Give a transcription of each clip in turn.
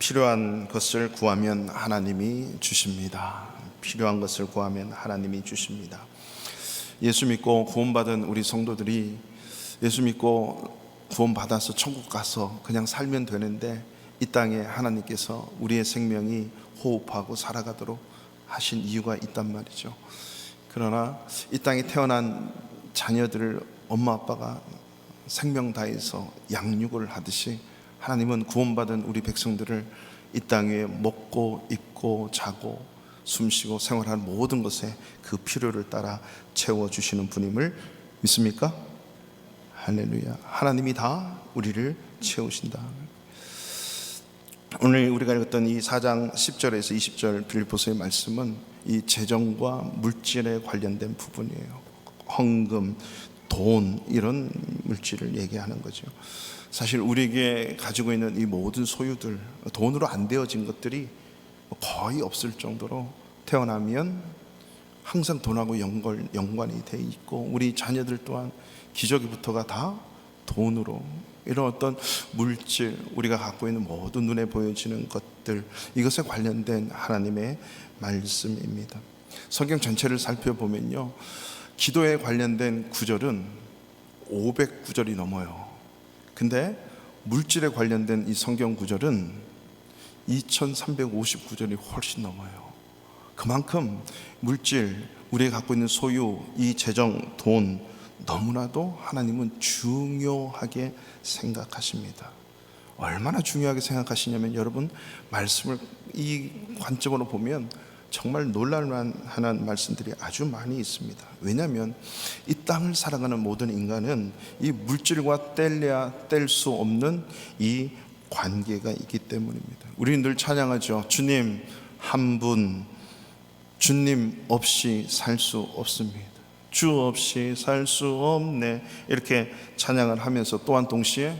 필요한 것을 구하면 하나님이 주십니다. 필요한 것을 구하면 하나님이 주십니다. 예수 믿고 구원받은 우리 성도들이 예수 믿고 구원받아서 천국 가서 그냥 살면 되는데, 이 땅에 하나님께서 우리의 생명이 호흡하고 살아가도록 하신 이유가 있단 말이죠. 그러나 이 땅에 태어난 자녀들을 엄마 아빠가 생명 다해서 양육을 하듯이, 하나님은 구원받은 우리 백성들을 이 땅 위에 먹고 입고 자고 숨쉬고 생활하는 모든 것에 그 필요를 따라 채워주시는 분임을 믿습니까? 할렐루야. 하나님이 다 우리를 채우신다. 오늘 우리가 읽었던 이 4장 10절에서 20절 빌립보서의 말씀은 이 재정과 물질에 관련된 부분이에요. 헌금, 돈, 이런 물질을 얘기하는 거죠. 사실 우리에게 가지고 있는 이 모든 소유들, 돈으로 안 되어진 것들이 거의 없을 정도로 태어나면 항상 돈하고 연관이 돼 있고, 우리 자녀들 또한 기저귀부터가 다 돈으로, 이런 어떤 물질, 우리가 갖고 있는 모든 눈에 보여지는 것들, 이것에 관련된 하나님의 말씀입니다. 성경 전체를 살펴보면요, 기도에 관련된 구절은 500구절이 넘어요. 근데 물질에 관련된 이 성경 구절은 2359절이 훨씬 넘어요. 그만큼 물질, 우리가 갖고 있는 소유, 이 재정, 돈, 너무나도 하나님은 중요하게 생각하십니다. 얼마나 중요하게 생각하시냐면, 여러분, 말씀을 이 관점으로 보면 정말 놀랄만한 말씀들이 아주 많이 있습니다. 왜냐하면 이 땅을 살아가는 모든 인간은 이 물질과 뗄래야 뗄 수 없는 이 관계가 있기 때문입니다. 우리는 늘 찬양하죠. 주님 한 분, 주님 없이 살 수 없습니다. 주 없이 살 수 없네, 이렇게 찬양을 하면서 또한 동시에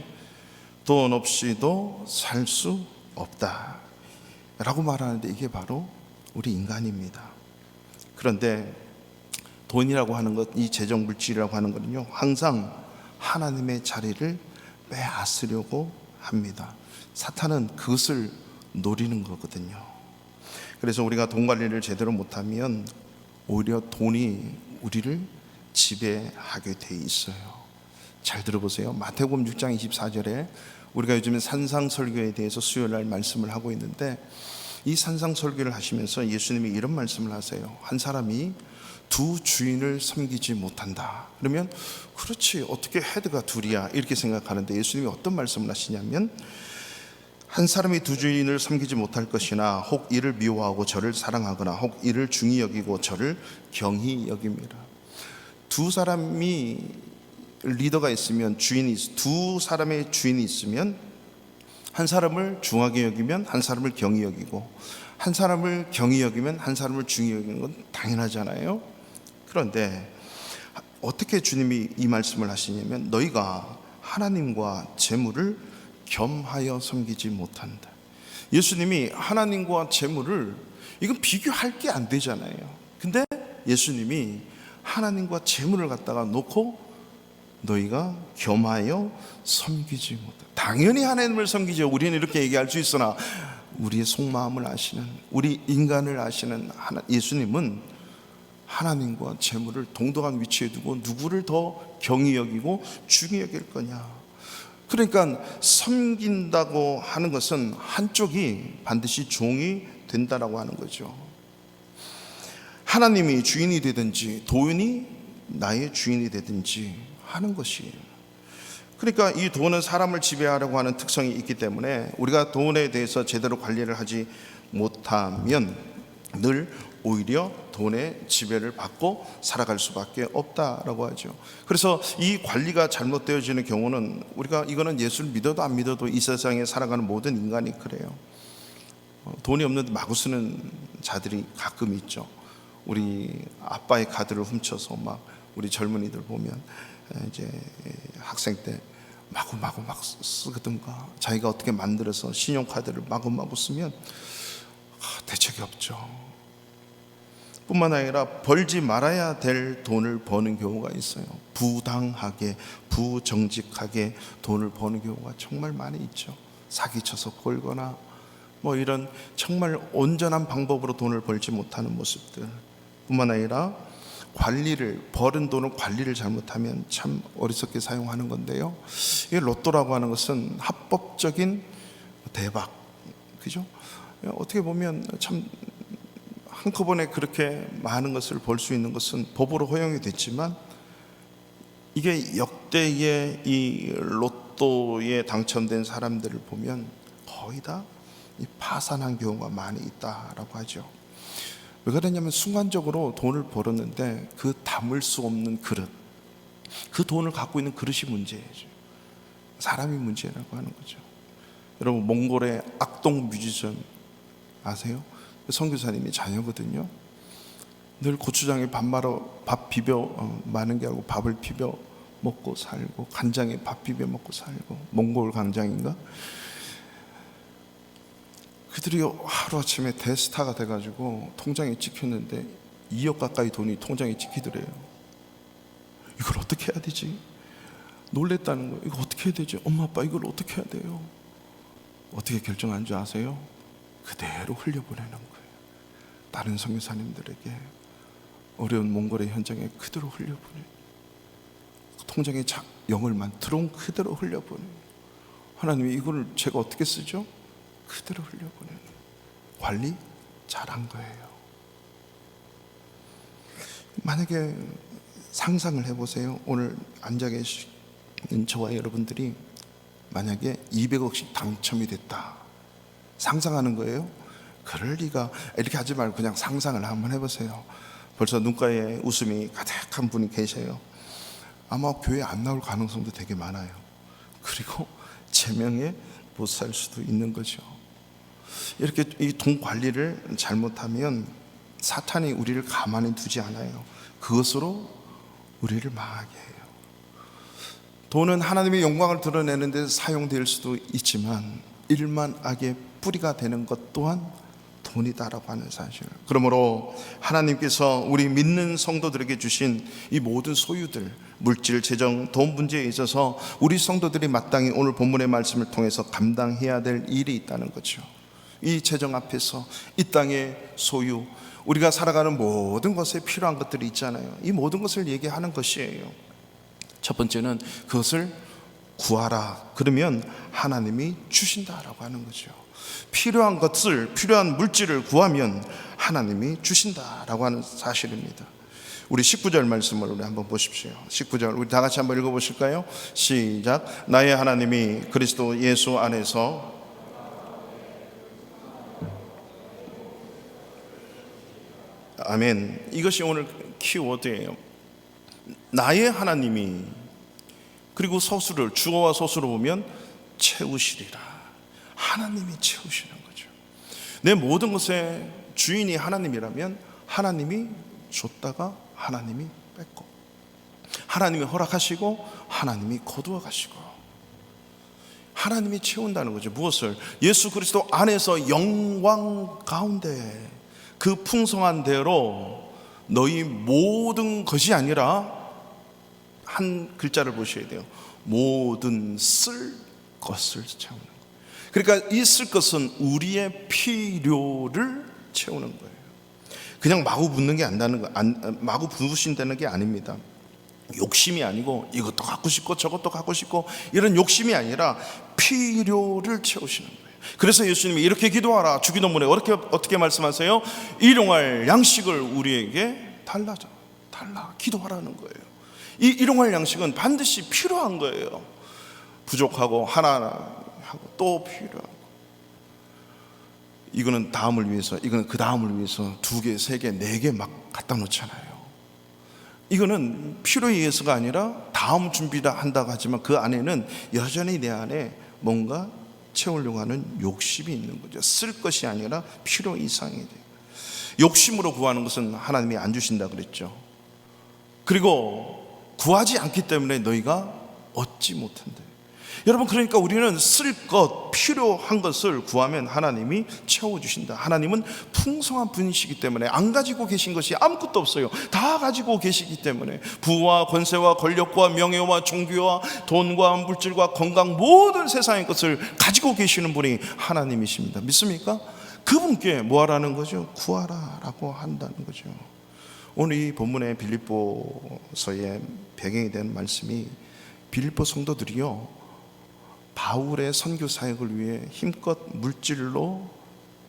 돈 없이도 살 수 없다 라고 말하는데, 이게 바로 우리 인간입니다. 그런데 돈이라고 하는 것, 이 재정 물질이라고 하는 것은요, 항상 하나님의 자리를 빼앗으려고 합니다. 사탄은 그것을 노리는 거거든요. 그래서 우리가 돈 관리를 제대로 못하면 오히려 돈이 우리를 지배하게 돼 있어요. 잘 들어보세요. 마태복음 6장 24절에 우리가 요즘에 산상설교에 대해서 수요일날 말씀을 하고 있는데, 이 산상설교를 하시면서 예수님이 이런 말씀을 하세요. 한 사람이 두 주인을 섬기지 못한다. 그러면 그렇지, 어떻게 헤드가 둘이야, 이렇게 생각하는데, 예수님이 어떤 말씀을 하시냐면, 한 사람이 두 주인을 섬기지 못할 것이나 혹 이를 미워하고 저를 사랑하거나 혹 이를 중히 여기고 저를 경히 여깁니다. 두 사람이 리더가 있으면, 두 사람의 주인이 있으면, 한 사람을 중하게 여기면 한 사람을 경히 여기고, 한 사람을 경히 여기면 한 사람을 중히 여기는 건 당연하잖아요. 그런데 어떻게 주님이 이 말씀을 하시냐면, 너희가 하나님과 재물을 겸하여 섬기지 못한다. 예수님이 하나님과 재물을, 이건 비교할 게 안 되잖아요. 근데 예수님이 하나님과 재물을 갖다가 놓고 너희가 겸하여 섬기지 못한다. 당연히 하나님을 섬기죠. 우리는 이렇게 얘기할 수 있으나, 우리의 속마음을 아시는, 우리 인간을 아시는 예수님은 하나님과 재물을 동등한 위치에 두고 누구를 더 경히 여기고 중히 여길 거냐. 그러니까 섬긴다고 하는 것은 한쪽이 반드시 종이 된다라고 하는 거죠. 하나님이 주인이 되든지 돈이 나의 주인이 되든지 하는 것이에요. 그러니까 이 돈은 사람을 지배하려고 하는 특성이 있기 때문에, 우리가 돈에 대해서 제대로 관리를 하지 못하면 늘 오히려 돈의 지배를 받고 살아갈 수밖에 없다라고 하죠. 그래서 이 관리가 잘못되어지는 경우는, 우리가 이거는 예수를 믿어도 안 믿어도 이 세상에 살아가는 모든 인간이 그래요. 돈이 없는데 마구 쓰는 자들이 가끔 있죠. 우리 아빠의 카드를 훔쳐서 막, 우리 젊은이들 보면 이제 학생 때 마구마구 막 쓰든가, 자기가 어떻게 만들어서 신용카드를 마구마구 쓰면 대책이 없죠. 뿐만 아니라 벌지 말아야 될 돈을 버는 경우가 있어요. 부당하게, 부정직하게 돈을 버는 경우가 정말 많이 있죠. 사기쳐서 벌거나 뭐 이런 정말 온전한 방법으로 돈을 벌지 못하는 모습들 뿐만 아니라 버는 돈을 관리를 잘못하면 참 어리석게 사용하는 건데요. 이 로또라고 하는 것은 합법적인 대박, 그죠? 어떻게 보면 참 한꺼번에 그렇게 많은 것을 벌 수 있는 것은 법으로 허용이 됐지만, 이게 역대의 이 로또에 당첨된 사람들을 보면 거의 다 파산한 경우가 많이 있다라고 하죠. 왜 그러냐면 순간적으로 돈을 벌었는데 그 담을 수 없는 그릇, 그 돈을 갖고 있는 그릇이 문제예요. 사람이 문제라고 하는 거죠. 여러분, 몽골의 악동 뮤지션 아세요? 선교사님이 자녀거든요. 늘 고추장에 밥 비벼 마는 게 아니고 밥을 비벼 먹고 살고, 간장에 밥 비벼 먹고 살고, 몽골 간장인가? 그들이 하루아침에 대스타가 돼가지고 통장에 찍혔는데 2억 가까이 돈이 통장에 찍히더래요. 이걸 어떻게 해야 되지? 놀랬다는 거예요. 이거 어떻게 해야 되지? 엄마 아빠 이걸 어떻게 해야 돼요? 어떻게 결정한 줄 아세요? 그대로 흘려보내는 거예요. 다른 선교사님들에게 어려운 몽골의 현장에 그대로 흘려보내요. 통장에 영을만 들어온 그대로 흘려보내요. 하나님이 이걸 제가 어떻게 쓰죠? 그대로 흘려보내는, 관리 잘한 거예요. 만약에 상상을 해보세요. 오늘 앉아 계시는 저와 여러분들이 만약에 200억씩 당첨이 됐다, 상상하는 거예요. 그럴 리가. 이렇게 하지 말고 그냥 상상을 한번 해보세요. 벌써 눈가에 웃음이 가득한 분이 계셔요. 아마 교회 안 나올 가능성도 되게 많아요. 그리고 제명에 못 살 수도 있는 거죠. 이렇게 이 돈 관리를 잘못하면 사탄이 우리를 가만히 두지 않아요. 그것으로 우리를 망하게 해요. 돈은 하나님의 영광을 드러내는 데 사용될 수도 있지만 일만 악의 뿌리가 되는 것 또한 돈이다라고 하는 사실. 그러므로 하나님께서 우리 믿는 성도들에게 주신 이 모든 소유들, 물질, 재정, 돈 문제에 있어서 우리 성도들이 마땅히 오늘 본문의 말씀을 통해서 감당해야 될 일이 있다는 거죠. 이 재정 앞에서 이 땅의 소유, 우리가 살아가는 모든 것에 필요한 것들이 있잖아요. 이 모든 것을 얘기하는 것이에요. 첫 번째는 그것을 구하라. 그러면 하나님이 주신다라고 하는 거죠. 필요한 것을, 필요한 물질을 구하면 하나님이 주신다라고 하는 사실입니다. 우리 19절 말씀을 우리 한번 보십시오. 19절 우리 다 같이 한번 읽어보실까요? 시작. 나의 하나님이 그리스도 예수 안에서 아멘. 이것이 오늘 키워드예요. 나의 하나님이, 그리고 서술을, 주어와 서술을 보면 채우시리라. 하나님이 채우시는 거죠. 내 모든 것의 주인이 하나님이라면 하나님이 줬다가 하나님이 뺏고, 하나님이 허락하시고 하나님이 거두어 가시고, 하나님이 채운다는 거죠. 무엇을? 예수 그리스도 안에서 영광 가운데 그 풍성한 대로 너희 모든 것이 아니라, 한 글자를 보셔야 돼요. 모든 쓸 것을 채우는 거예요. 그러니까 이 쓸 것은 우리의 필요를 채우는 거예요. 그냥 마구 붓는 게 마구 부으신다는 게 아닙니다. 욕심이 아니고 이것도 갖고 싶고 저것도 갖고 싶고 이런 욕심이 아니라 필요를 채우시는 거예요. 그래서 예수님이 이렇게 기도하라. 주기도문에 어떻게 말씀하세요? 일용할 양식을 우리에게 달라 기도하라는 거예요. 이 일용할 양식은 반드시 필요한 거예요. 부족하고 하나 하고 또 필요하고, 이거는 다음을 위해서, 이거는 그 다음을 위해서 2개, 3개, 4개 막 갖다 놓잖아요. 이거는 필요에 의해서가 아니라 다음 준비를 한다고 하지만 그 안에는 여전히 내 안에 뭔가 채우려고 하는 욕심이 있는 거죠. 쓸 것이 아니라 필요 이상이 돼요. 욕심으로 구하는 것은 하나님이 안 주신다 그랬죠. 그리고 구하지 않기 때문에 너희가 얻지 못한다. 여러분, 그러니까 우리는 쓸 것, 필요한 것을 구하면 하나님이 채워주신다. 하나님은 풍성한 분이시기 때문에 안 가지고 계신 것이 아무것도 없어요. 다 가지고 계시기 때문에 부와 권세와 권력과 명예와 종교와 돈과 물질과 건강, 모든 세상의 것을 가지고 계시는 분이 하나님이십니다. 믿습니까? 그분께 뭐 하라는 거죠? 구하라 라고 한다는 거죠. 오늘 이 본문의 빌립보서의 배경이 된 말씀이 빌립보 성도들이요, 바울의 선교 사역을 위해 힘껏 물질로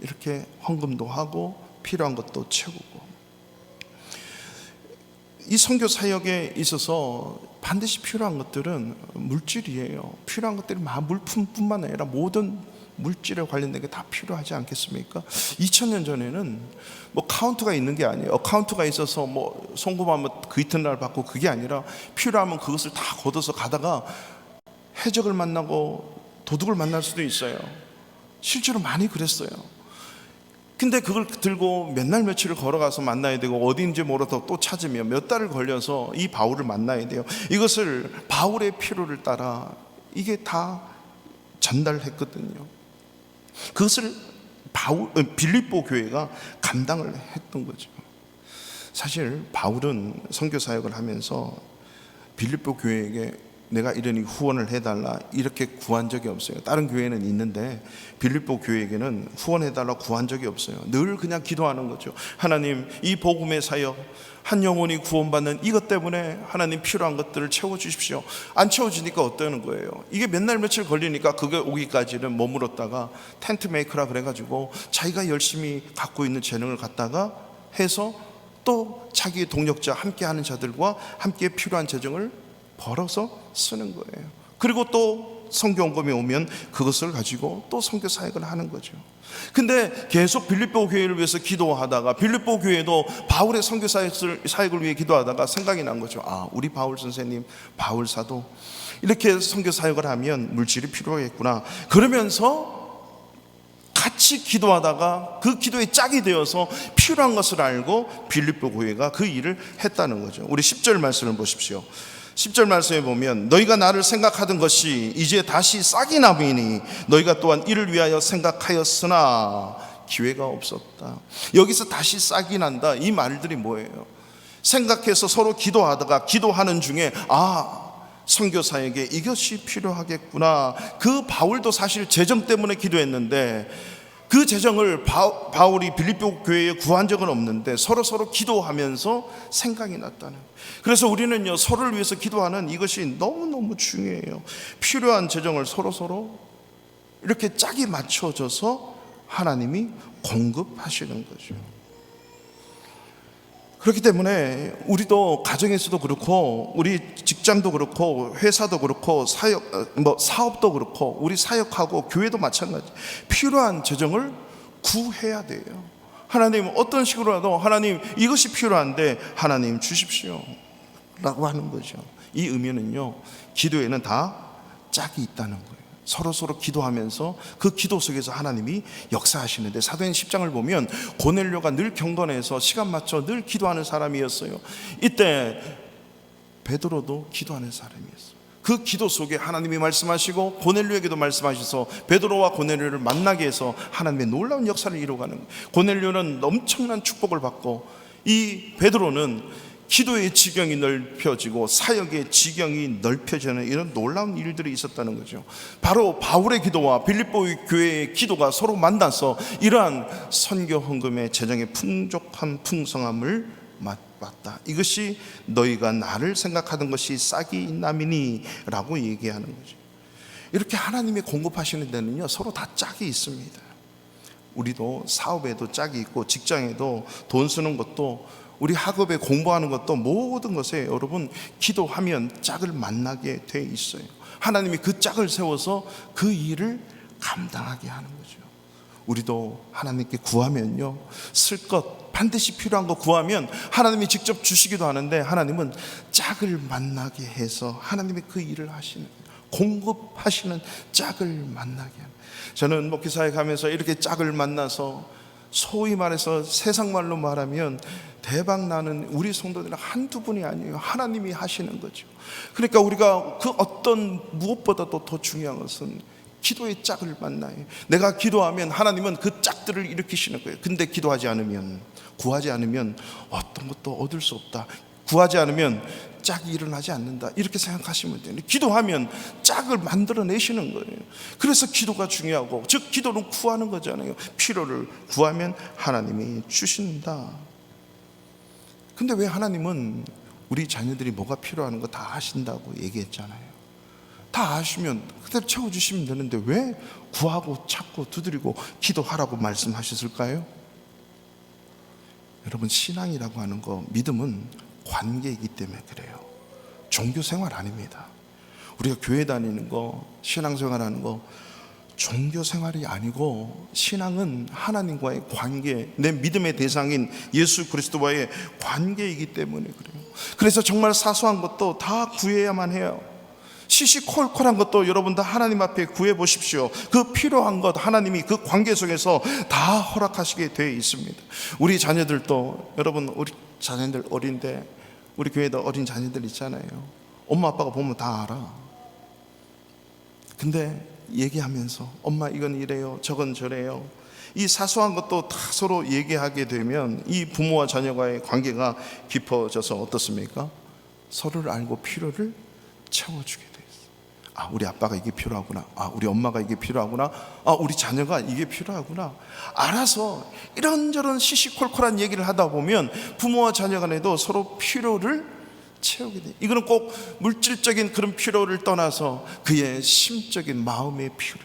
이렇게 헌금도 하고 필요한 것도 채우고, 이 선교 사역에 있어서 반드시 필요한 것들은 물질이에요. 필요한 것들이 물품뿐만 아니라 모든 물질에 관련된 게 다 필요하지 않겠습니까? 2000년 전에는 뭐 카운트가 있는 게 아니에요. 카운트가 있어서 뭐 송금하면 그 이튿날 받고, 그게 아니라 필요하면 그것을 다 걷어서 가다가 해적을 만나고 도둑을 만날 수도 있어요. 실제로 많이 그랬어요. 근데 그걸 들고 몇 날 며칠을 걸어가서 만나야 되고, 어디인지 몰라서 또 찾으면 몇 달을 걸려서 이 바울을 만나야 돼요. 이것을 바울의 필요를 따라 이게 다 전달했거든요. 그것을 빌립보 교회가 감당을 했던 거죠. 사실 바울은 선교 사역을 하면서 빌립보 교회에게 내가 이러니 후원을 해달라 이렇게 구한 적이 없어요. 다른 교회는 있는데 빌립보 교회에게는 후원해달라 구한 적이 없어요. 늘 그냥 기도하는 거죠. 하나님, 이 복음의 사역, 한 영혼이 구원받는 이것 때문에 하나님 필요한 것들을 채워주십시오. 안 채워지니까 어떠는 거예요? 이게 몇 날 며칠 걸리니까 그게 오기까지는 머물렀다가 텐트 메이커라 그래가지고 자기가 열심히 갖고 있는 재능을 갖다가 해서 또 자기의 동력자, 함께 하는 자들과 함께 필요한 재정을 벌어서 쓰는 거예요. 그리고 또 선교원금이 오면 그것을 가지고 또 선교 사역을 하는 거죠. 근데 계속 빌립보 교회를 위해서 기도하다가, 빌립보 교회도 바울의 선교 사역을 위해 기도하다가 생각이 난 거죠. 우리 바울 선생님, 바울 사도 이렇게 선교 사역을 하면 물질이 필요하겠구나. 그러면서 같이 기도하다가 그 기도에 짝이 되어서 필요한 것을 알고 빌립보 교회가 그 일을 했다는 거죠. 우리 10절 말씀을 보십시오. 10절 말씀에 보면 너희가 나를 생각하던 것이 이제 다시 싹이 나이니 너희가 또한 이를 위하여 생각하였으나 기회가 없었다. 여기서 다시 싹이 난다, 이 말들이 뭐예요? 생각해서 서로 기도하다가 기도하는 중에 선교사에게 이것이 필요하겠구나. 그 바울도 사실 재정 때문에 기도했는데 그 재정을 바울이 빌립보 교회에 구한 적은 없는데 서로 기도하면서 생각이 났다는. 그래서 우리는요, 서로를 위해서 기도하는 이것이 너무너무 중요해요. 필요한 재정을 서로 이렇게 짝이 맞춰져서 하나님이 공급하시는 거죠. 그렇기 때문에 우리도 가정에서도 그렇고, 우리 직장도 그렇고, 회사도 그렇고, 사업도 그렇고, 우리 사역하고 교회도 마찬가지. 필요한 재정을 구해야 돼요. 하나님, 어떤 식으로라도 하나님 이것이 필요한데 하나님 주십시오 라고 하는 거죠. 이 의미는요, 기도에는 다 짝이 있다는 거예요. 서로 기도하면서 그 기도 속에서 하나님이 역사하시는데, 사도행 10장을 보면 고넬료가 늘 경건해서 시간 맞춰 늘 기도하는 사람이었어요. 이때 베드로도 기도하는 사람이었어요. 그 기도 속에 하나님이 말씀하시고 고넬료에게도 말씀하셔서 베드로와 고넬료를 만나게 해서 하나님의 놀라운 역사를 이루어가는 거예요. 고넬료는 엄청난 축복을 받고, 이 베드로는 기도의 지경이 넓혀지고 사역의 지경이 넓혀지는 이런 놀라운 일들이 있었다는 거죠. 바로 바울의 기도와 빌립보 교회의 기도가 서로 만나서 이러한 선교 헌금의 재정의 풍성함을 맛봤다. 이것이 너희가 나를 생각하던 것이 싹이 남이니 라고 얘기하는 거죠. 이렇게 하나님이 공급하시는 데는요, 서로 다 짝이 있습니다. 우리도 사업에도 짝이 있고, 직장에도 돈 쓰는 것도, 우리 학업에 공부하는 것도, 모든 것에 여러분 기도하면 짝을 만나게 돼 있어요. 하나님이 그 짝을 세워서 그 일을 감당하게 하는 거죠. 우리도 하나님께 구하면요, 쓸 것, 반드시 필요한 거 구하면 하나님이 직접 주시기도 하는데, 하나님은 짝을 만나게 해서 하나님이 그 일을 하시는, 공급하시는 짝을 만나게 하는. 저는 목회사에 가면서 이렇게 짝을 만나서 소위 말해서 세상 말로 말하면 대박 나는 우리 성도들은 한두 분이 아니에요. 하나님이 하시는 거죠. 그러니까 우리가 그 어떤 무엇보다도 더 중요한 것은 기도의 짝을 만나요. 내가 기도하면 하나님은 그 짝들을 일으키시는 거예요. 근데 기도하지 않으면, 구하지 않으면 어떤 것도 얻을 수 없다. 구하지 않으면 짝이 일어나지 않는다. 이렇게 생각하시면 돼요. 기도하면 짝을 만들어내시는 거예요. 그래서 기도가 중요하고, 즉 기도는 구하는 거잖아요. 필요를 구하면 하나님이 주신다. 근데 왜 하나님은 우리 자녀들이 뭐가 필요한 거 다 아신다고 얘기했잖아요. 다 아시면 그대로 채워주시면 되는데 왜 구하고 찾고 두드리고 기도하라고 말씀하셨을까요? 여러분, 신앙이라고 하는 거, 믿음은 관계이기 때문에 그래요. 종교생활 아닙니다. 우리가 교회 다니는 거, 신앙생활하는 거 종교생활이 아니고, 신앙은 하나님과의 관계, 내 믿음의 대상인 예수 그리스도와의 관계이기 때문에 그래요. 그래서 정말 사소한 것도 다 구해야만 해요. 시시콜콜한 것도 여러분 다 하나님 앞에 구해 보십시오. 그 필요한 것 하나님이 그 관계 속에서 다 허락하시게 되어 있습니다. 우리 자녀들도, 여러분 우리 자녀들 어린데, 우리 교회도 어린 자녀들 있잖아요. 엄마 아빠가 보면 다 알아. 근데 얘기하면서 엄마 이건 이래요, 저건 저래요, 이 사소한 것도 다 서로 얘기하게 되면 이 부모와 자녀와의 관계가 깊어져서 어떻습니까? 서로를 알고 필요를 채워주게 돼 있어요. 아, 우리 아빠가 이게 필요하구나. 아, 우리 엄마가 이게 필요하구나. 아, 우리 자녀가 이게 필요하구나. 알아서 이런저런 시시콜콜한 얘기를 하다 보면 부모와 자녀 간에도 서로 필요를 채우게 돼. 이거는 꼭 물질적인 그런 필요를 떠나서 그의 심적인 마음의 필요,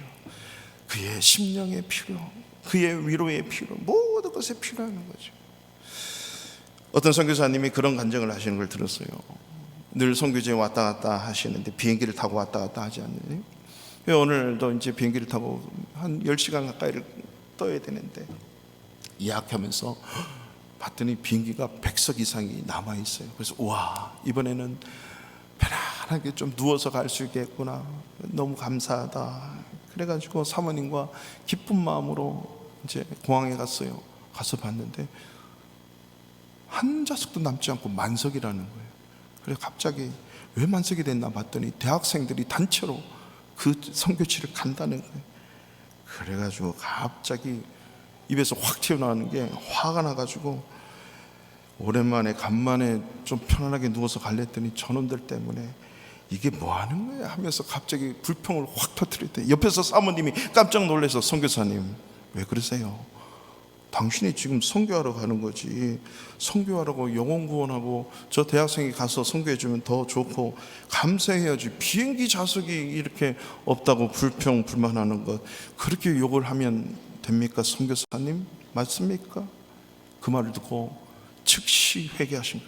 그의 심령의 필요, 그의 위로의 필요, 모든 것에 필요한 거죠. 어떤 선교사님이 그런 간증을 하시는 걸 들었어요. 늘 선교지에 왔다 갔다 하시는데 비행기를 타고 왔다 갔다 하지 않느니, 오늘도 이제 비행기를 타고 한 10시간 가까이를 떠야 되는데 예약하면서 봤더니 비행기가 100석 이상이 남아있어요. 그래서 와, 이번에는 편안하게 좀 누워서 갈 수 있겠구나, 너무 감사하다. 그래가지고 사모님과 기쁜 마음으로 이제 공항에 갔어요. 가서 봤는데 한 좌석도 남지 않고 만석이라는 거예요. 그래서 갑자기 왜 만석이 됐나 봤더니 대학생들이 단체로 그 선교지를 간다는 거예요. 그래가지고 갑자기 입에서 확 튀어나오는 게 화가 나가지고 오랜만에 간만에 좀 편안하게 누워서 갈랬더니 저놈들 때문에 이게 뭐 하는 거야 하면서 갑자기 불평을 확 터뜨렸대. 옆에서 사모님이 깜짝 놀라서 선교사님 왜 그러세요? 당신이 지금 선교하러 가는 거지. 선교하라고 영혼 구원하고 저 대학생이 가서 선교해주면 더 좋고 감사해야지. 비행기 좌석이 이렇게 없다고 불평 불만하는 것, 그렇게 욕을 하면 됩니까? 선교사님 맞습니까? 그 말을 듣고 즉시 회개하신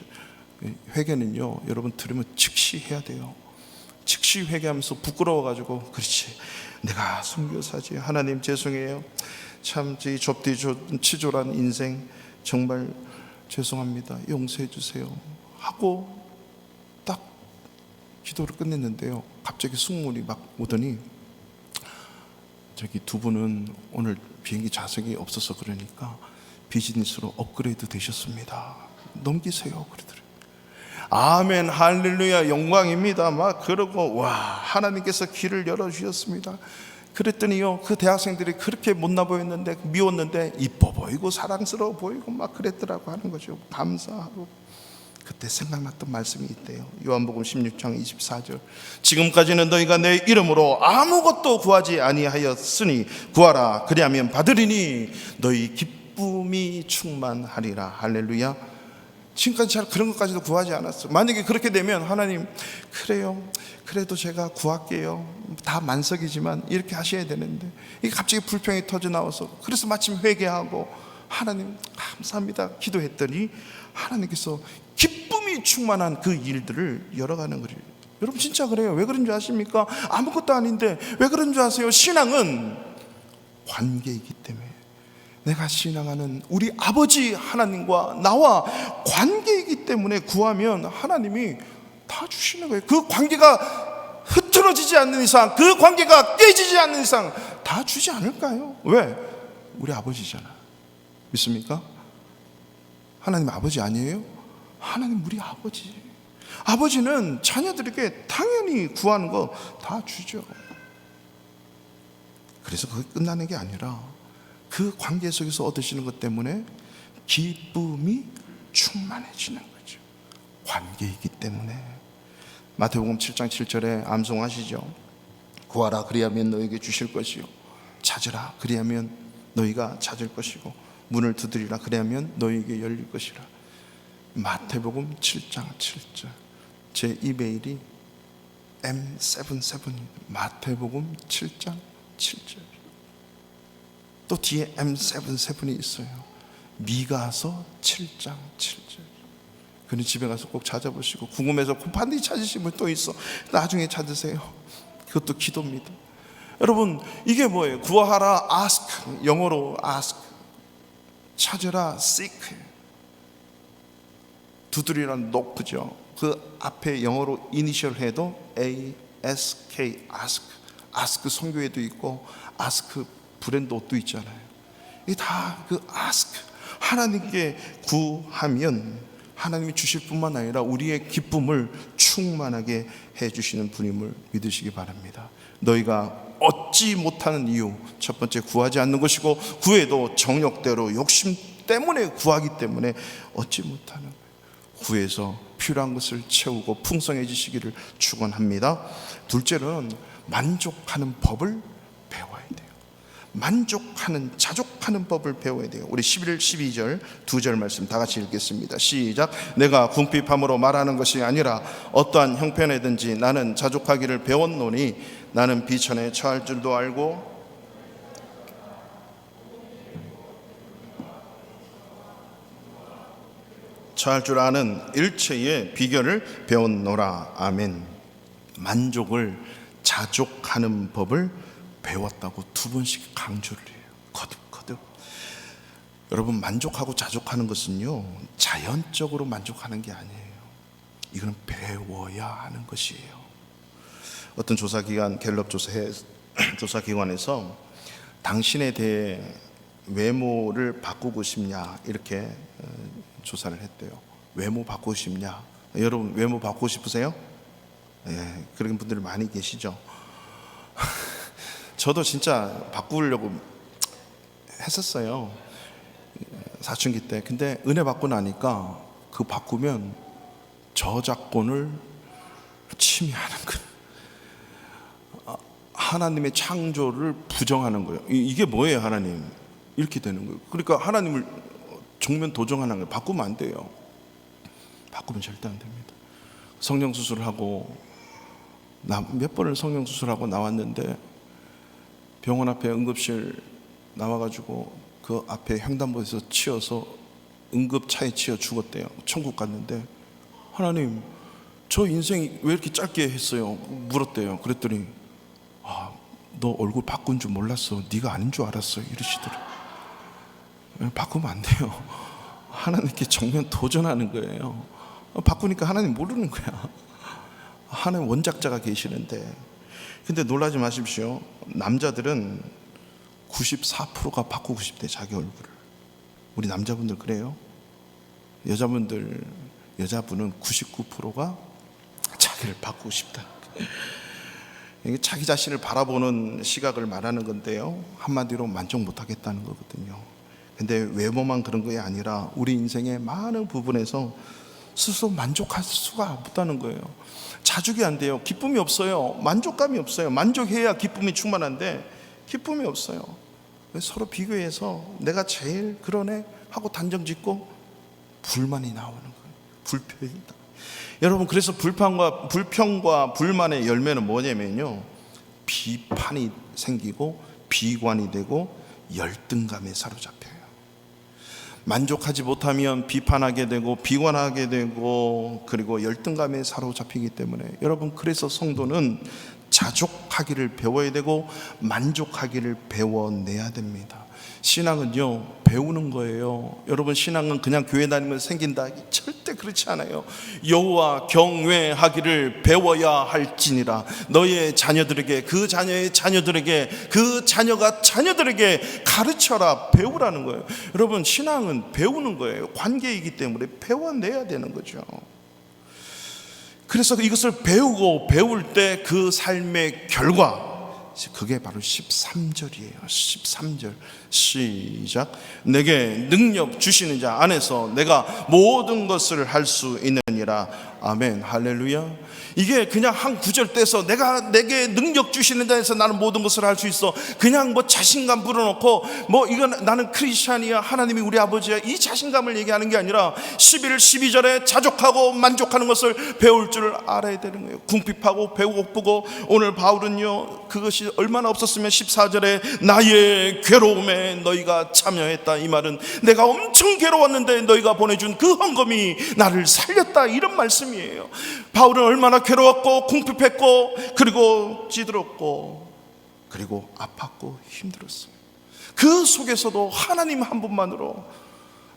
거예요. 회개는요, 여러분 들으면 즉시 해야 돼요. 즉시 회개하면서 부끄러워가지고 그렇지, 내가 선교사지, 하나님 죄송해요, 참 제 좁디치졸한 인생 정말 죄송합니다, 용서해 주세요 하고 딱 기도를 끝냈는데요, 갑자기 승무원이 막 오더니 저기 두 분은 오늘 비행기 좌석이 없어서 그러니까 비즈니스로 업그레이드 되셨습니다, 넘기세요 그러더래요. 아멘, 할렐루야, 영광입니다 막 그러고, 와, 하나님께서 길을 열어주셨습니다. 그랬더니요, 그 대학생들이 그렇게 못나 보였는데, 미웠는데 이뻐 보이고 사랑스러워 보이고 막 그랬더라고 하는 거죠. 감사하고. 그때 생각났던 말씀이 있대요. 요한복음 16장 24절. 지금까지는 너희가 내 이름으로 아무것도 구하지 아니하였으니 구하라, 그리하면 받으리니 너희 기쁨이 충만하리라. 할렐루야. 지금까지 잘 그런 것까지도 구하지 않았어. 만약에 그렇게 되면 하나님, 그래요, 그래도 제가 구할게요, 다 만석이지만 이렇게 하셔야 되는데, 이게 갑자기 불평이 터져 나와서, 그래서 마침 회개하고 하나님 감사합니다 기도했더니 하나님께서 기쁨이 충만한 그 일들을 열어가는 거예요. 여러분 진짜 그래요. 왜 그런 줄 아십니까? 아무것도 아닌데 왜 그런 줄 아세요? 신앙은 관계이기 때문에. 내가 신앙하는 우리 아버지 하나님과 나와 관계이기 때문에 구하면 하나님이 다 주시는 거예요. 그 관계가 흐트러지지 않는 이상, 그 관계가 깨지지 않는 이상 다 주지 않을까요? 왜? 우리 아버지잖아. 믿습니까? 하나님 아버지 아니에요? 하나님 우리 아버지. 아버지는 자녀들에게 당연히 구하는 거 다 주죠. 그래서 그게 끝나는 게 아니라 그 관계 속에서 얻으시는 것 때문에 기쁨이 충만해지는 거죠. 관계이기 때문에. 마태복음 7장 7절에 암송하시죠. 구하라 그리하면 너에게 주실 것이요 찾으라 그리하면 너희가 찾을 것이고 문을 두드리라 그리하면 너희에게 열릴 것이라. 마태복음 7장 7절. 제 이메일이 M77입니다. 마태복음 7장 7절. 또 뒤에 M77이 있어요. 미가서 7장 7절. 그는 집에 가서 꼭 찾아보시고 궁금해서 반드시 찾으신 분 또 있어. 나중에 찾으세요. 그것도 기도입니다. 여러분 이게 뭐예요? 구하라 ask, 영어로 ask. 찾으라 seek. 두드리란 knock죠. 그 앞에 영어로 이니셜 해도 ASK ask. ask 성교에도 있고 ask 브랜드 옷도 있잖아요. 이게 다 그 ask. 하나님께 구하면 하나님이 주실 뿐만 아니라 우리의 기쁨을 충만하게 해주시는 분임을 믿으시기 바랍니다. 너희가 얻지 못하는 이유, 첫 번째 구하지 않는 것이고, 구해도 정욕대로 욕심 때문에 구하기 때문에 얻지 못하는 거예요. 구해서 필요한 것을 채우고 풍성해지시기를 축원합니다. 둘째는 만족하는 법을 배워야 돼요. 만족하는, 자족하는 법을 배워야 돼요. 우리 11, 12절 두 절 말씀 다 같이 읽겠습니다. 시작. 내가 궁핍함으로 말하는 것이 아니라 어떠한 형편에든지 나는 자족하기를 배웠노니 나는 비천에 처할 줄도 알고 처할 줄 아는 일체의 비결을 배웠노라. 아멘. 만족을, 자족하는 법을 배웠다고 두 번씩 강조를 해요. 거듭거듭. 여러분 만족하고 자족하는 것은요 자연적으로 만족하는 게 아니에요. 이거는 배워야 하는 것이에요. 어떤 조사기관, 갤럽 조사기관에서 당신에 대해 외모를 바꾸고 싶냐 이렇게 조사를 했대요. 외모 바꾸고 싶냐? 여러분 외모 바꾸고 싶으세요? 네, 그런 분들이 많이 계시죠. 저도 진짜 바꾸려고 했었어요, 사춘기 때. 근데 은혜 받고 나니까 그 바꾸면 저작권을 침해하는 거예요. 하나님의 창조를 부정하는 거예요. 이게 뭐예요 하나님? 이렇게 되는 거예요. 그러니까 하나님을 정면 도정하는 거예요. 바꾸면 안 돼요. 바꾸면 절대 안 됩니다. 성형수술을 하고 몇 번을 성형수술하고 나왔는데 병원 앞에 응급실 나와가지고 그 앞에 횡단보도에서 치여서 응급차에 치여 죽었대요. 천국 갔는데 하나님 저 인생이 왜 이렇게 짧게 했어요? 물었대요. 그랬더니 너 얼굴 바꾼 줄 몰랐어. 네가 아닌 줄 알았어. 이러시더라고요. 바꾸면 안 돼요. 하나님께 정면 도전하는 거예요. 바꾸니까 하나님 모르는 거야. 하나님 원작자가 계시는데. 근데 놀라지 마십시오. 남자들은 94%가 바꾸고 싶대, 자기 얼굴을. 우리 남자분들 그래요? 여자분은 99%가 자기를 바꾸고 싶다. 이게 자기 자신을 바라보는 시각을 말하는 건데요, 한마디로 만족 못하겠다는 거거든요. 근데 외모만 그런 게 아니라 우리 인생의 많은 부분에서 스스로 만족할 수가 없다는 거예요. 자족이 안 돼요. 기쁨이 없어요. 만족감이 없어요. 만족해야 기쁨이 충만한데 기쁨이 없어요. 서로 비교해서 내가 제일 그러네 하고 단정 짓고 불만이 나오는 거예요. 불평이다. 여러분, 그래서 불평과 불만의 열매는 뭐냐면요, 비판이 생기고 비관이 되고 열등감에 사로잡혀요. 만족하지 못하면 비판하게 되고 비관하게 되고 그리고 열등감에 사로잡히기 때문에, 여러분, 그래서 성도는 자족하기를 배워야 되고 만족하기를 배워내야 됩니다. 신앙은요, 배우는 거예요. 여러분, 신앙은 그냥 교회 다니면 생긴다, 절대 그렇지 않아요. 여호와 경외하기를 배워야 할지니라. 너의 자녀들에게, 그 자녀의 자녀들에게, 그 자녀가 자녀들에게 가르쳐라, 배우라는 거예요. 여러분, 신앙은 배우는 거예요. 관계이기 때문에 배워내야 되는 거죠. 그래서 이것을 배우고 배울 때 그 삶의 결과, 그게 바로 13절이에요. 13절 시작. 내게 능력 주시는 자 안에서 내가 모든 것을 할 수 있느니라. 아멘, 할렐루야. 이게 그냥 한 구절 떼서 내게 능력 주시는 자에서 나는 모든 것을 할 수 있어, 그냥 뭐 자신감 불어넣고 뭐 이건 나는 크리스찬이야, 하나님이 우리 아버지야, 이 자신감을 얘기하는 게 아니라 11, 12절에 자족하고 만족하는 것을 배울 줄 알아야 되는 거예요. 궁핍하고 배고프고, 오늘 바울은요, 그것이 얼마나 없었으면 14절에 나의 괴로움에 너희가 참여했다, 이 말은 내가 엄청 괴로웠는데 너희가 보내준 그 헌금이 나를 살렸다, 이런 말씀이에요. 바울은 얼마나 괴로웠고 궁핍했고, 그리고 찌들었고, 그리고 아팠고 힘들었어요. 그 속에서도 하나님 한 분만으로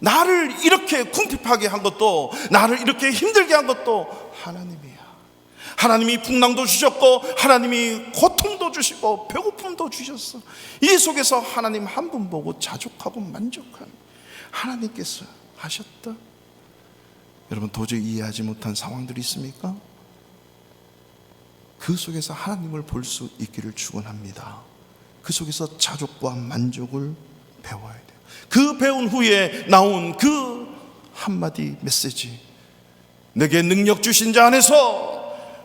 나를 이렇게 궁핍하게 한 것도, 나를 이렇게 힘들게 한 것도 하나님이야. 하나님이 풍랑도 주셨고, 하나님이 고통도 주시고, 배고픔도 주셨어. 이 속에서 하나님 한 분 보고 자족하고 만족한 하나님께서 하셨다. 여러분, 도저히 이해하지 못한 상황들이 있습니까? 그 속에서 하나님을 볼 수 있기를 축원합니다. 그 속에서 자족과 만족을 배워야 돼요. 그 배운 후에 나온 그 한마디 메시지, 내게 능력 주신 자 안에서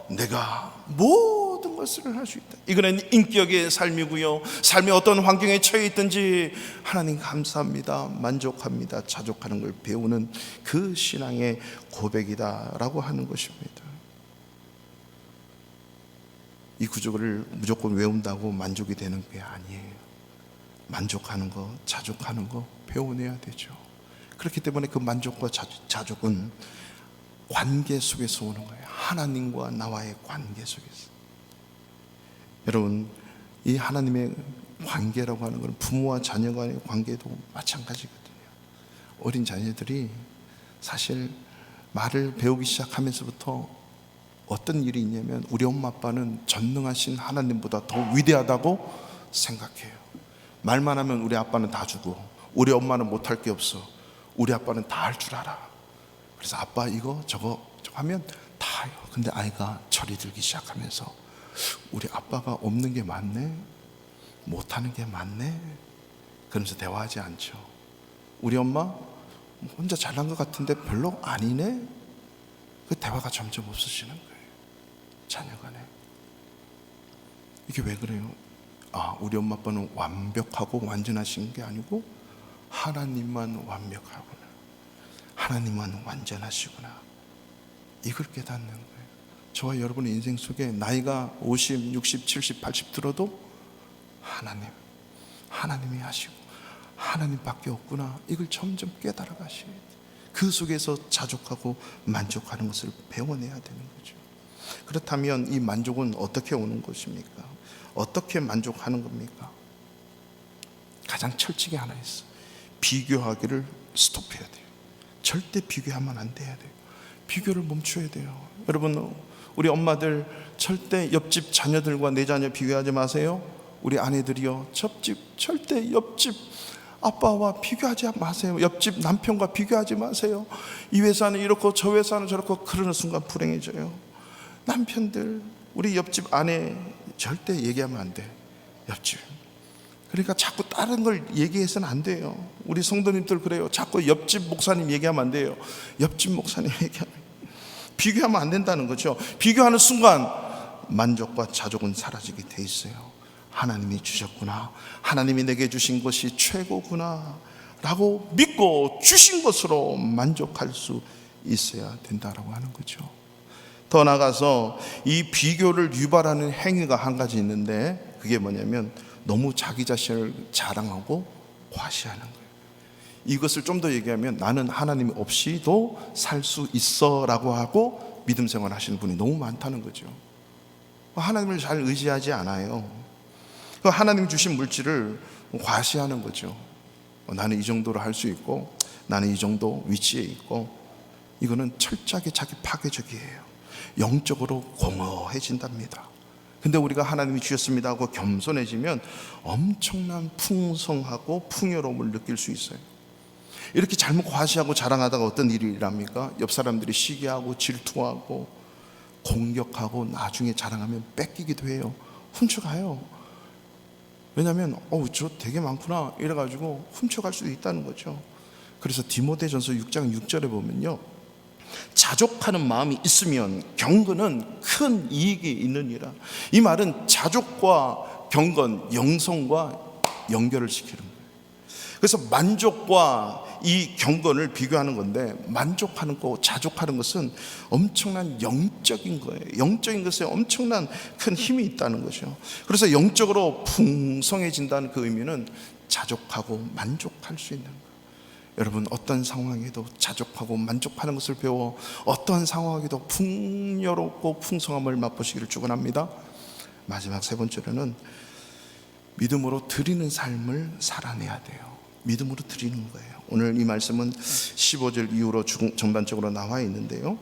내가 모든 것을 할 수 있다. 이거는 인격의 삶이고요, 삶의 어떤 환경에 처해 있든지 하나님 감사합니다, 만족합니다, 자족하는 걸 배우는 그 신앙의 고백이다라고 하는 것입니다. 이 구절을 무조건 외운다고 만족이 되는 게 아니에요. 만족하는 거, 자족하는 거 배워내야 되죠. 그렇기 때문에 그 만족과 자족은 관계 속에서 오는 거예요. 하나님과 나와의 관계 속에서. 여러분, 이 하나님의 관계라고 하는 건 부모와 자녀 간의 관계도 마찬가지거든요. 어린 자녀들이 사실 말을 배우기 시작하면서부터 어떤 일이 있냐면, 우리 엄마 아빠는 전능하신 하나님보다 더 위대하다고 생각해요. 말만 하면 우리 아빠는 다 주고, 우리 엄마는 못할 게 없어, 우리 아빠는 다 할 줄 알아. 그래서 아빠 이거 저거 하면 다 해요. 근데 아이가 철이 들기 시작하면서 우리 아빠가 없는 게 맞네, 못하는 게 맞네, 그러면서 대화하지 않죠. 우리 엄마 혼자 잘난 것 같은데 별로 아니네. 그 대화가 점점 없어지는 거예요, 자녀 간에. 이게 왜 그래요? 우리 엄마 아빠는 완벽하고 완전하신 게 아니고 하나님만 완벽하구나, 하나님만 완전하시구나, 이걸 깨닫는 거예요. 저와 여러분의 인생 속에 나이가 50, 60, 70, 80 들어도 하나님이 하시고 하나님밖에 없구나, 이걸 점점 깨달아 가셔야 돼요. 그 속에서 자족하고 만족하는 것을 배워내야 되는 거죠. 그렇다면 이 만족은 어떻게 오는 것입니까? 어떻게 만족하는 겁니까? 가장 철칙이 하나 있어. 비교하기를 스톱해야 돼요. 절대 비교하면 안 돼야 돼요. 비교를 멈춰야 돼요. 여러분, 우리 엄마들 절대 옆집 자녀들과 내 자녀 비교하지 마세요. 우리 아내들이요, 절대 옆집 아빠와 비교하지 마세요. 옆집 남편과 비교하지 마세요. 이 회사는 이렇고 저 회사는 저렇고, 그러는 순간 불행해져요. 남편들, 우리 옆집 아내 절대 얘기하면 안 돼. 옆집. 그러니까 자꾸 다른 걸 얘기해서는 안 돼요. 우리 성도님들 그래요. 자꾸 옆집 목사님 얘기하면 안 돼요. 옆집 목사님 얘기하면, 비교하면 안 된다는 거죠. 비교하는 순간 만족과 자족은 사라지게 돼 있어요. 하나님이 주셨구나, 하나님이 내게 주신 것이 최고구나 라고 믿고 주신 것으로 만족할 수 있어야 된다라고 하는 거죠. 더 나아가서 이 비교를 유발하는 행위가 한 가지 있는데, 그게 뭐냐면 너무 자기 자신을 자랑하고 과시하는 거예요. 이것을 좀 더 얘기하면 나는 하나님 없이도 살 수 있어 라고 하고 믿음 생활 하시는 분이 너무 많다는 거죠. 하나님을 잘 의지하지 않아요. 하나님 주신 물질을 과시하는 거죠. 나는 이 정도로 할 수 있고, 나는 이 정도 위치에 있고. 이거는 철저하게 자기 파괴적이에요. 영적으로 공허해진답니다. 근데 우리가 하나님이 주셨습니다 하고 겸손해지면 엄청난 풍성하고 풍요로움을 느낄 수 있어요. 이렇게 잘못 과시하고 자랑하다가 어떤 일이 일어납니까? 옆 사람들이 시기하고 질투하고 공격하고 나중에 자랑하면 뺏기기도 해요. 훔쳐가요. 왜냐하면 저 되게 많구나 이래가지고 훔쳐갈 수도 있다는 거죠. 그래서 디모데전서 6장 6절에 보면요, 자족하는 마음이 있으면 경건은 큰 이익이 있느니라. 이 말은 자족과 경건, 영성과 연결을 시키는 거예요. 그래서 만족과 이 경건을 비교하는 건데, 만족하는 거, 자족하는 것은 엄청난 영적인 거예요. 영적인 것에 엄청난 큰 힘이 있다는 거죠. 그래서 영적으로 풍성해진다는 그 의미는 자족하고 만족할 수 있는 거예요. 여러분, 어떤 상황에도 자족하고 만족하는 것을 배워 어떤 상황에도 풍요롭고 풍성함을 맛보시기를 축원합니다. 마지막 세 번째로는 믿음으로 드리는 삶을 살아내야 돼요. 믿음으로 드리는 거예요. 오늘 이 말씀은 15절 이후로 전반적으로 나와 있는데요,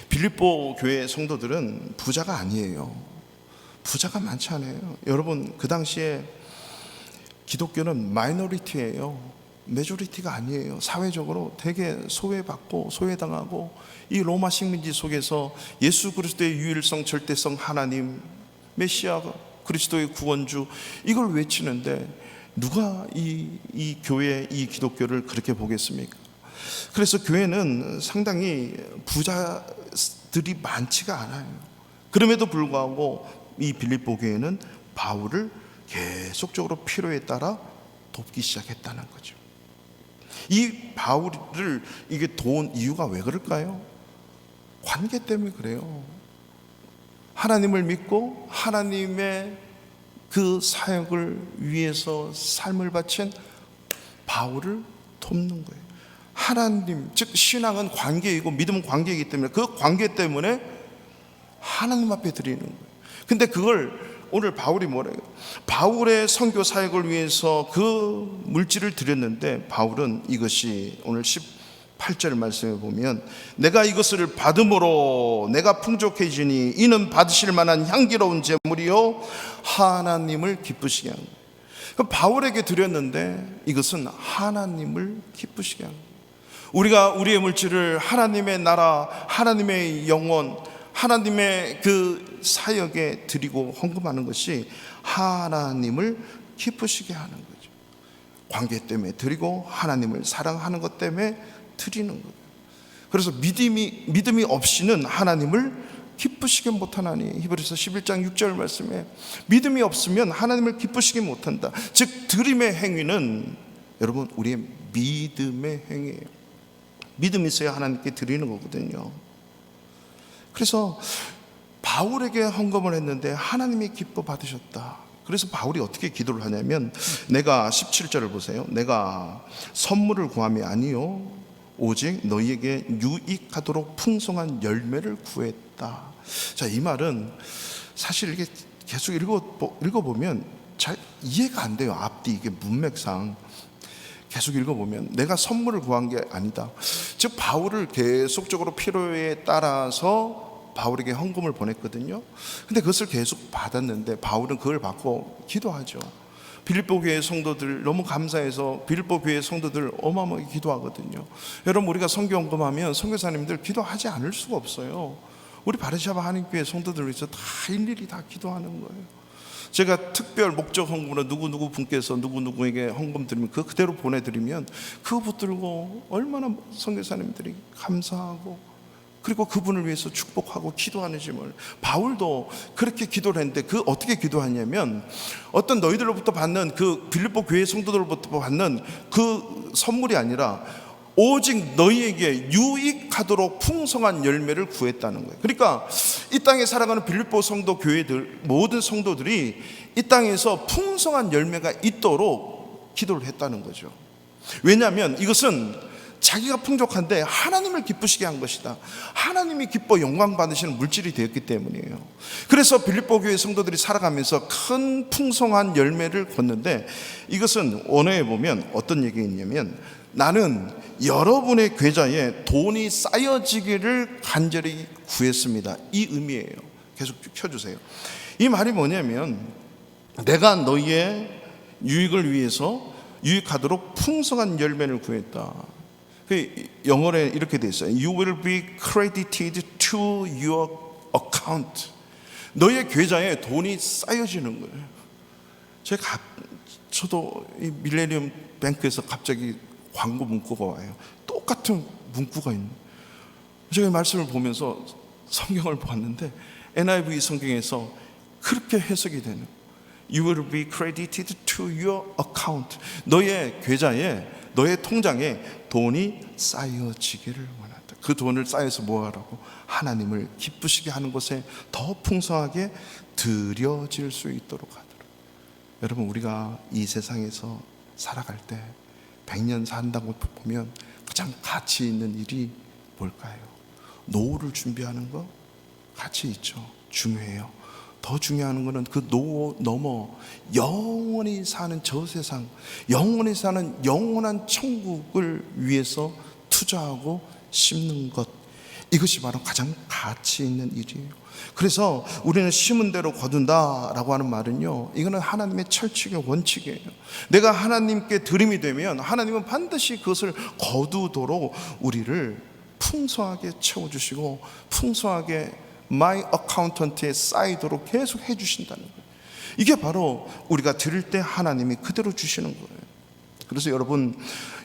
빌립보 교회 성도들은 부자가 아니에요. 부자가 많지 않아요. 여러분, 그 당시에 기독교는 마이너리티예요. 메조리티가 아니에요. 사회적으로 되게 소외받고 소외당하고, 이 로마 식민지 속에서 예수 그리스도의 유일성, 절대성 하나님, 메시아 그리스도의 구원주, 이걸 외치는데 누가 이 교회, 이 기독교를 그렇게 보겠습니까? 그래서 교회는 상당히 부자들이 많지가 않아요. 그럼에도 불구하고 이 빌립보 교회는 바울을 계속적으로 필요에 따라 돕기 시작했다는 거죠. 이 바울을 이게 도운 이유가 왜 그럴까요? 관계 때문에 그래요. 하나님을 믿고 하나님의 그 사역을 위해서 삶을 바친 바울을 돕는 거예요. 하나님, 즉 신앙은 관계이고 믿음은 관계이기 때문에 그 관계 때문에 하나님 앞에 드리는 거예요. 근데 그걸 오늘 바울이 뭐래요? 바울의 선교 사역을 위해서 그 물질을 드렸는데, 바울은 이것이 오늘 18절 말씀에 보면, 내가 이것을 받음으로 내가 풍족해지니 이는 받으실 만한 향기로운 제물이요 하나님을 기쁘시게 하는 거예요. 바울에게 드렸는데 이것은 하나님을 기쁘시게 하는 거예요. 우리가 우리의 물질을 하나님의 나라, 하나님의 영혼, 하나님의 그 사역에 드리고 헌금하는 것이 하나님을 기쁘시게 하는 거죠. 관계 때문에 드리고 하나님을 사랑하는 것 때문에 드리는 거예요. 그래서 믿음이 없이는 하나님을 기쁘시게 못하나니, 히브리서 11장 6절 말씀에 믿음이 없으면 하나님을 기쁘시게 못한다. 즉 드림의 행위는 여러분 우리의 믿음의 행위예요. 믿음이 있어야 하나님께 드리는 거거든요. 그래서 바울에게 헌금을 했는데 하나님이 기뻐 받으셨다. 그래서 바울이 어떻게 기도를 하냐면, 내가 17절을 보세요. 내가 선물을 구함이 아니요 오직 너희에게 유익하도록 풍성한 열매를 구했다. 자, 이 말은 사실 이게 계속 읽어보면 잘 이해가 안 돼요. 앞뒤 이게 문맥상 계속 읽어보면 내가 선물을 구한 게 아니다. 즉 바울을 계속적으로 필요에 따라서 바울에게 헌금을 보냈거든요. 근데 그것을 계속 받았는데 바울은 그걸 받고 기도하죠. 빌립보 교회 성도들 너무 감사해서 빌립보 교회 성도들 어마어마하게 기도하거든요. 여러분, 우리가 선교 헌금하면 선교사님들 기도하지 않을 수가 없어요. 우리 바르샤바 한인교회 성도들 위해서 다 일일이 다 기도하는 거예요. 제가 특별 목적 헌금으로 누구 분께서 누구에게 헌금 드리면 그대로 보내드리면 그거 붙들고 얼마나 선교사님들이 감사하고, 그리고 그분을 위해서 축복하고 기도하는지 몰라요. 바울도 그렇게 기도를 했는데 그 어떻게 기도하냐면, 어떤 너희들로부터 받는 그 빌립보 교회 성도들로부터 받는 그 선물이 아니라 오직 너희에게 유익하도록 풍성한 열매를 구했다는 거예요. 그러니까 이 땅에 살아가는 빌립보 성도 교회들 모든 성도들이 이 땅에서 풍성한 열매가 있도록 기도를 했다는 거죠. 왜냐하면 이것은 자기가 풍족한데 하나님을 기쁘시게 한 것이다. 하나님이 기뻐 영광 받으시는 물질이 되었기 때문이에요. 그래서 빌립보 교회 성도들이 살아가면서 큰 풍성한 열매를 걷는데, 이것은 원어에 보면 어떤 얘기겠냐면, 나는 여러분의 계좌에 돈이 쌓여지기를 간절히 구했습니다. 이 의미예요. 계속 켜주세요. 이 말이 뭐냐면, 내가 너희의 유익을 위해서 유익하도록 풍성한 열매를 구했다. 영어로 이렇게 돼 있어요. You will be credited to your account. 너희의 계좌에 돈이 쌓여지는 거예요. 저도 이 밀레니엄 뱅크에서 갑자기 광고 문구가 와요. 똑같은 문구가 있는. 제가 이 말씀을 보면서 성경을 보았는데 NIV 성경에서 그렇게 해석이 되는, You will be credited to your account. 너의 계좌에, 너의 통장에 돈이 쌓여지기를 원한다. 그 돈을 쌓여서 뭐하라고? 하나님을 기쁘시게 하는 것에 더 풍성하게 드려질 수 있도록 하도록. 여러분, 우리가 이 세상에서 살아갈 때 100년 산다고 보면 가장 가치 있는 일이 뭘까요? 노후를 준비하는 거 가치 있죠. 중요해요. 더 중요한 것은 그 노후 넘어 영원히 사는 저 세상, 영원히 사는 영원한 천국을 위해서 투자하고 심는 것, 이것이 바로 가장 가치 있는 일이에요. 그래서 우리는 심은 대로 거둔다라고 하는 말은요, 이거는 하나님의 철칙의 원칙이에요. 내가 하나님께 드림이 되면 하나님은 반드시 그것을 거두도록 우리를 풍성하게 채워주시고 풍성하게 마이 어카운턴트에 쌓이도록 계속 해주신다는 거예요. 이게 바로 우리가 드릴 때 하나님이 그대로 주시는 거예요. 그래서 여러분,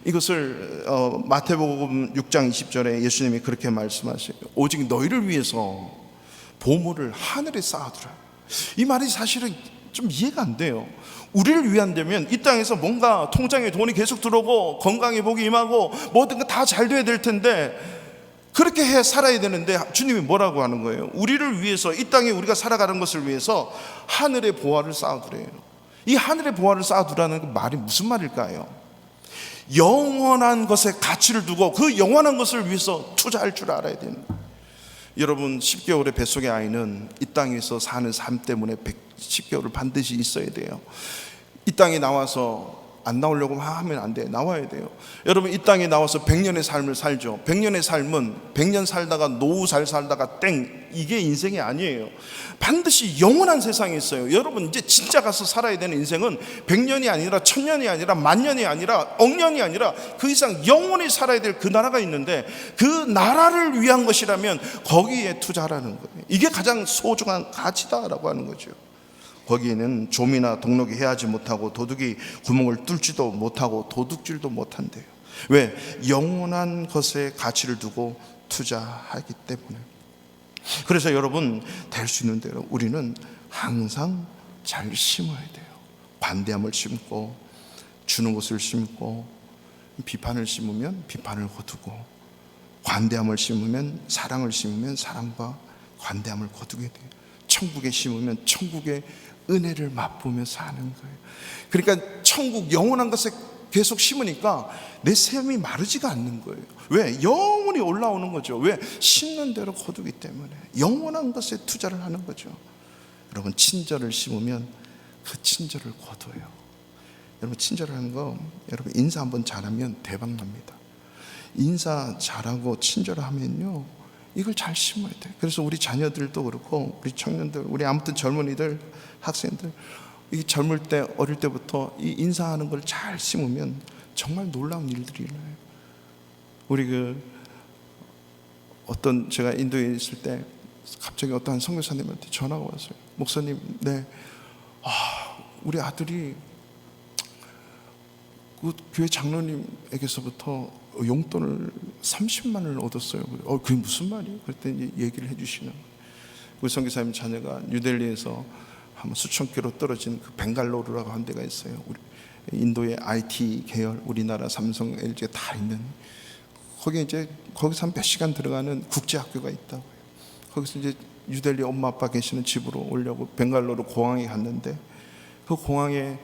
이것을 마태복음 6장 20절에 예수님이 그렇게 말씀하세요. 오직 너희를 위해서 보물을 하늘에 쌓아두라. 이 말이 사실은 좀 이해가 안 돼요. 우리를 위한다면 이 땅에서 뭔가 통장에 돈이 계속 들어오고 건강에 복이 임하고 모든 거 다 잘 돼야 될 텐데, 그렇게 해 살아야 되는데 주님이 뭐라고 하는 거예요? 우리를 위해서, 이 땅에 우리가 살아가는 것을 위해서 하늘의 보화를 쌓아두래요. 이 하늘의 보화를 쌓아두라는 그 말이 무슨 말일까요? 영원한 것에 가치를 두고 그 영원한 것을 위해서 투자할 줄 알아야 되는 거예요. 여러분, 10개월의 뱃속의 아이는 이 땅에서 사는 삶 때문에 10개월을 반드시 있어야 돼요. 이 땅에 나와서 안 나오려고 하면 안 돼요. 나와야 돼요. 여러분, 이 땅에 나와서 100년의 삶을 살죠. 100년의 삶은 100년 살다가 노후 잘 살다가 땡, 이게 인생이 아니에요. 반드시 영원한 세상에 있어요. 여러분, 이제 진짜 가서 살아야 되는 인생은 100년이 아니라 1000년이 아니라 만년이 아니라 억년이 아니라 그 이상 영원히 살아야 될 그 나라가 있는데, 그 나라를 위한 것이라면 거기에 투자하라는 거예요. 이게 가장 소중한 가치다라고 하는 거죠. 거기에는 좀이나 동록이 해하지 못하고 도둑이 구멍을 뚫지도 못하고 도둑질도 못한대요. 왜? 영원한 것에 가치를 두고 투자하기 때문에. 그래서 여러분, 될 수 있는 대로 우리는 항상 잘 심어야 돼요. 관대함을 심고, 주는 것을 심고, 비판을 심으면 비판을 거두고, 관대함을 심으면, 사랑을 심으면 사랑과 관대함을 거두게 돼요. 천국에 심으면 천국의 은혜를 맛보며 사는 거예요. 그러니까 천국 영원한 것에 계속 심으니까 내 삶이 마르지가 않는 거예요. 왜? 영원히 올라오는 거죠. 왜? 심는 대로 거두기 때문에 영원한 것에 투자를 하는 거죠. 여러분, 친절을 심으면 그 친절을 거둬요. 여러분, 친절을 하는 거, 여러분 인사 한번 잘하면 대박 납니다. 인사 잘하고 친절하면요, 이걸 잘 심어야 돼. 그래서 우리 자녀들도 그렇고 우리 청년들, 우리 아무튼 젊은이들, 학생들, 이 젊을 때, 어릴 때부터 이 인사하는 걸 잘 심으면 정말 놀라운 일들이 일어나요. 우리 제가 인도에 있을 때 갑자기 어떤 선교사님한테 전화가 왔어요. 목사님, 네, 우리 아들이 그 교회 장로님에게서부터 용돈을 30만을 얻었어요. 그게 무슨 말이에요? 그랬더니 얘기를 해주시는 거예요. 우리 선교사님 자녀가 뉴델리에서 한 수천 킬로 떨어진 그 벵갈로르라고 한 데가 있어요. 우리 인도의 IT 계열, 우리나라 삼성, LG가 다 있는, 거기에 이제 거기서 한 몇 시간 들어가는 국제학교가 있다고요. 거기서 이제 뉴델리 엄마 아빠 계시는 집으로 오려고 벵갈로르 공항에 갔는데, 그 공항에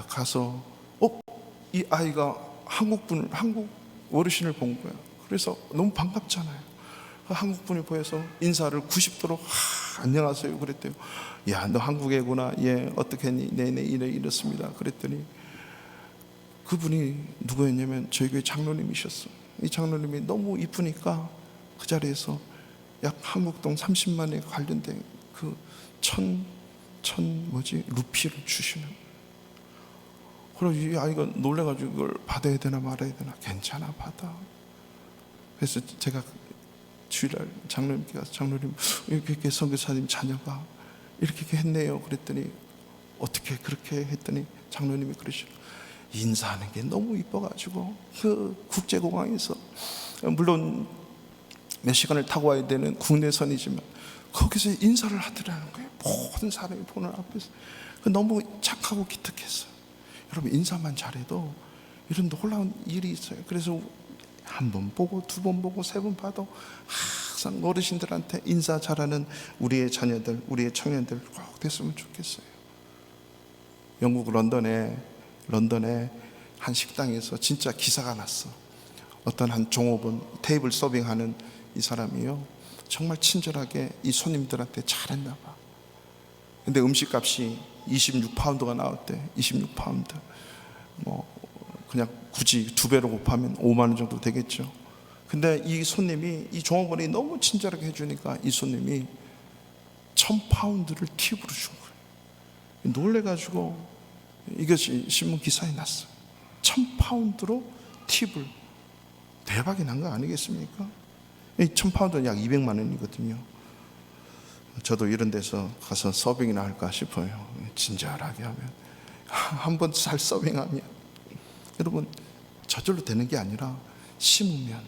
가서 이 아이가 한국 어르신을 본 거야. 그래서 너무 반갑잖아요. 한국 분이 보여서 인사를 90도로 안녕하세요 그랬대요. 야, 너 한국 애구나. 예, 어떻게 했니? 네네, 이렇습니다. 그랬더니 그분이 누구였냐면 저희 교회 장로님이셨어. 이 장로님이 너무 이쁘니까 그 자리에서 약 한국돈 30만에 관련된 그 루피를 주시는. 그래서 이 아이가 놀래가지고 이걸 받아야 되나 말아야 되나. 괜찮아, 받아. 그래서 제가 주일날 장로님께 가서 장로님, 이렇게 선교사님 자녀가 이렇게 했네요. 그랬더니 어떻게 그렇게 했더니 장로님이 그러시죠. 인사하는 게 너무 이뻐가지고 그 국제공항에서, 물론 몇 시간을 타고 와야 되는 국내선이지만 거기서 인사를 하더라는 거예요. 모든 사람이 보는 앞에서. 너무 착하고 기특했어요. 여러분, 인사만 잘해도 이런 놀라운 일이 있어요. 그래서 한 번 보고 두 번 보고 세 번 봐도 항상 어르신들한테 인사 잘하는 우리의 자녀들, 우리의 청년들 꼭 됐으면 좋겠어요. 영국 런던에 한 식당에서 진짜 기사가 났어. 어떤 한 종업원, 테이블 서빙하는 이 사람이요, 정말 친절하게 이 손님들한테 잘했나 봐. 근데 음식값이 26파운드가 나왔대. 26파운드. 그냥 굳이 2배로 곱하면 5만 원 정도 되겠죠. 근데 이 손님이, 이 종업원이 너무 친절하게 해주니까 이 손님이 1000파운드를 팁으로 준 거예요. 놀래가지고 이것이 신문 기사에 났어. 1000파운드로 팁을. 대박이 난 거 아니겠습니까? 1000파운드는 약 200만 원이거든요. 저도 이런 데서 가서 서빙이나 할까 싶어요. 친절하게 하면, 한번 잘 서빙하면. 여러분, 저절로 되는 게 아니라 심으면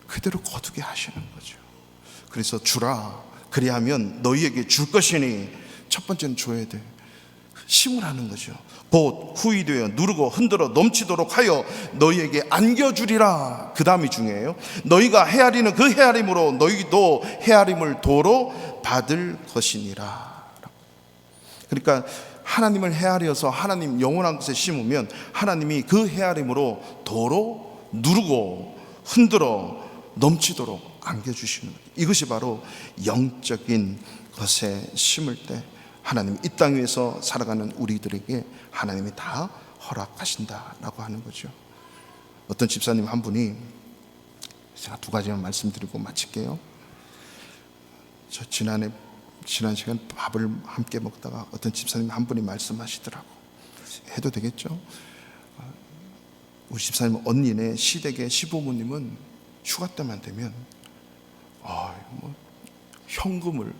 그대로 거두게 하시는 거죠. 그래서 주라, 그리하면 너희에게 줄 것이니, 첫 번째는 줘야 돼. 심으라는 거죠. 곧 후이 되어 누르고 흔들어 넘치도록 하여 너희에게 안겨주리라. 그 다음이 중요해요. 너희가 헤아리는 그 헤아림으로 너희도 헤아림을 도로 받을 것이니라. 그러니까 하나님을 헤아려서 하나님 영원한 것에 심으면 하나님이 그 헤아림으로 도로 누르고 흔들어 넘치도록 안겨주시는 거예요. 이것이 바로 영적인 것에 심을 때 하나님이 이 땅 위에서 살아가는 우리들에게 하나님이 다 허락하신다라고 하는 거죠. 어떤 집사님 한 분이, 제가 2가지만 말씀드리고 마칠게요. 저 지난 시간 밥을 함께 먹다가 어떤 집사님 한 분이 말씀하시더라고. 해도 되겠죠? 우리 집사님 언니네 시댁의 시부모님은 휴가 때만 되면 현금을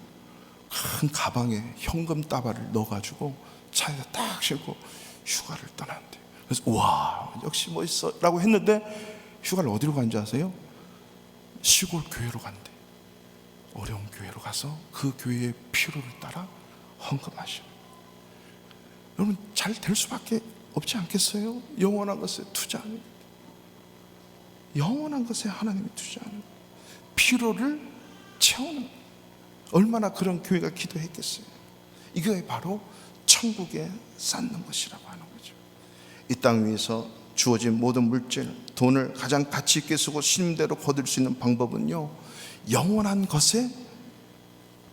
큰 가방에 현금 따발을 넣어가지고 차에다 딱 싣고 휴가를 떠난대. 그래서 와, 역시 멋있어 라고 했는데 휴가를 어디로 간지 아세요? 시골 교회로 간대. 어려운 교회로 가서 그 교회의 필요를 따라 헌금하시는. 여러분, 잘 될 수밖에 없지 않겠어요? 영원한 것에 투자하는, 영원한 것에 하나님이 투자하는, 필요를 채우는. 얼마나 그런 교회가 기도했겠어요? 이게 바로 천국에 쌓는 것이라고 하는 거죠. 이 땅 위에서 주어진 모든 물질, 돈을 가장 가치 있게 쓰고 신임대로 거둘 수 있는 방법은요, 영원한 것에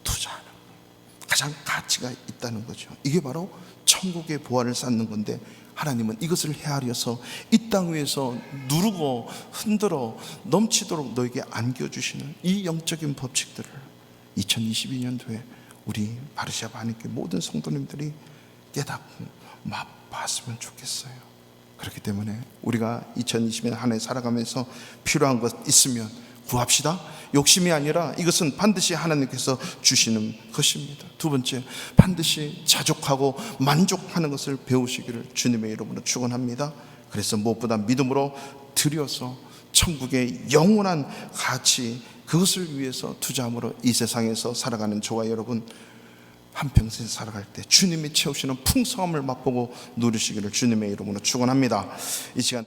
투자하는, 가장 가치가 있다는 거죠. 이게 바로 천국의 보화를 쌓는 건데, 하나님은 이것을 헤아려서 이 땅 위에서 누르고 흔들어 넘치도록 너에게 안겨주시는 이 영적인 법칙들을 2022년도에 우리 바르시아 반인교회 모든 성도님들이 깨닫고 맛봤으면 좋겠어요. 그렇기 때문에 우리가 2020년 한 해 살아가면서 필요한 것 있으면 구합시다. 욕심이 아니라 이것은 반드시 하나님께서 주시는 것입니다. 2번째, 반드시 자족하고 만족하는 것을 배우시기를 주님의 이름으로 축원합니다. 그래서 무엇보다 믿음으로 드려서 천국의 영원한 가치, 그것을 위해서 투자함으로 이 세상에서 살아가는 저와 여러분 한평생 살아갈 때 주님이 채우시는 풍성함을 맛보고 누리시기를 주님의 이름으로 축원합니다. 이 시간